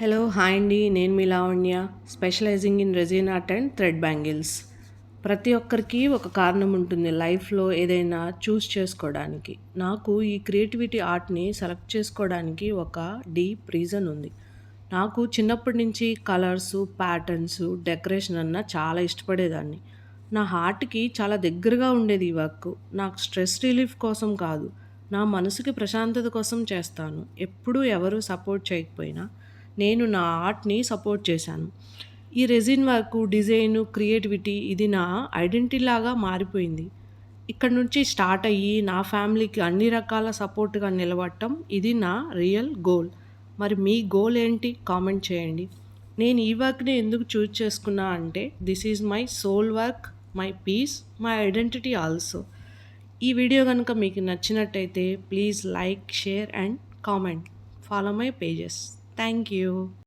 Hello hi అండి, నేను మీ Lavanya, specialising in resin art and thread bangles. ప్రతి ఒక్కరికి ఒక కారణం ఉంటుంది లైఫ్లో ఏదైనా చూస్ చేసుకోవడానికి. నాకు ఈ క్రియేటివిటీ ఆర్ట్ని సెలెక్ట్ చేసుకోవడానికి ఒక డీప్ రీజన్ ఉంది. నాకు చిన్నప్పటి నుంచి కలర్సు, ప్యాటర్న్స్, డెకరేషన్ అన్న చాలా ఇష్టపడేదాన్ని. నా హార్ట్కి చాలా దగ్గరగా ఉండేది ఈ వర్క్. నాకు స్ట్రెస్ రిలీఫ్ కోసం కాదు, నా మనసుకి ప్రశాంతత కోసం చేస్తాను. ఎప్పుడూ ఎవరు సపోర్ట్ చేయకపోయినా నేను నా ఆర్ట్‌ని సపోర్ట్ చేశాను. ఈ రెజిన్ వర్కు, డిజైను, క్రియేటివిటీ ఇది నా ఐడెంటిటీలాగా మారిపోయింది. ఇక్కడి నుంచి స్టార్ట్ అయ్యి నా ఫ్యామిలీకి అన్ని రకాల సపోర్ట్‌గా నిలబడటం ఇది నా రియల్ గోల్. మరి మీ గోల్ ఏంటి? కామెంట్ చేయండి. నేను ఈ వర్క్‌ని ఎందుకు చూజ్ చేసుకున్నా అంటే this is my soul work, my peace, my identity also. ఈ వీడియో గనుక మీకు నచ్చినట్టయితే please like, share and comment. Follow my pages. Thank you.